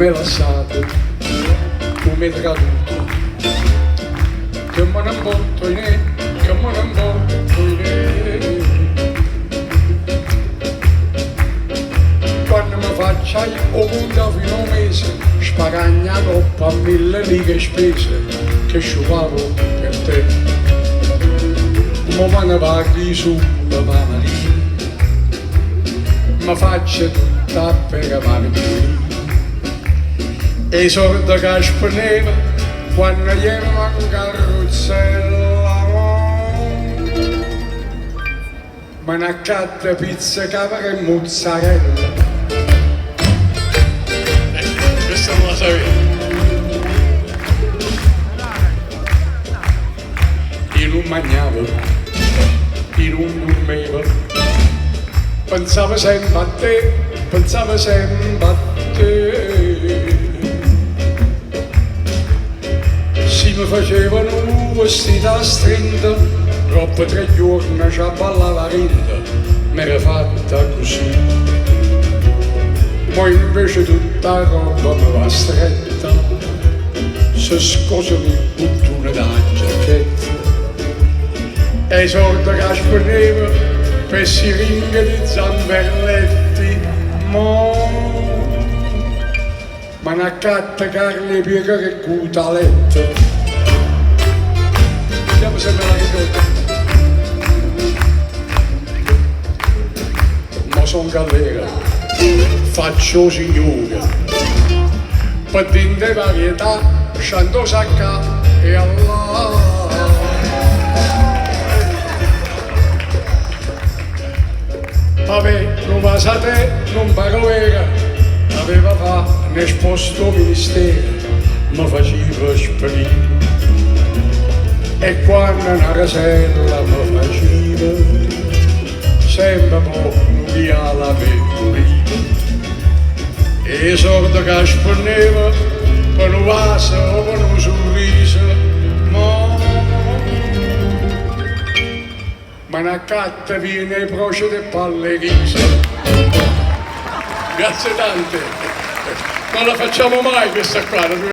m'hai lasciato, tu mi hai traduto, che me ne porto in che me ne porto in quando mi facciai o conta fino a un mese, sparagna troppo a 1000 righe spese, che sciupavo per te. Ma ne paghi sulla Marina, mi faccio tutta per amarmi. E i sordi che spendeva quando ero in carrozzella, ma ne accatta pizza, capra e mozzarella. Questa non la sapevo. Io non mangiavo, io non dormivo, pensavo sempre a te, pensavo sempre a te. Si mi facevano vestiti a strinda, troppo 3 giorni ci ballava rinda, m'era fatta così. Ma invece tutta la roba mi va stretta, se scoso mi butto una da giacchetta. E i sordi che spendeva per siringhe di zamberletti, ma ne accatta carne piega che cutaletta. Vediamo se me la ricordo. Ma son galera, faccio signore, per dinte varietà, sciando sacca e Allah. Vabbè, non va a te, non paro era, aveva fa un esposto ministero, mi faceva sparire. E quando una casella mi faceva, sempre poco via la memoria. E i sordi che spendeva, per un vaso o per un sorriso, ma una catta viene e procede palle risa. Grazie tante, non la facciamo mai questa qua.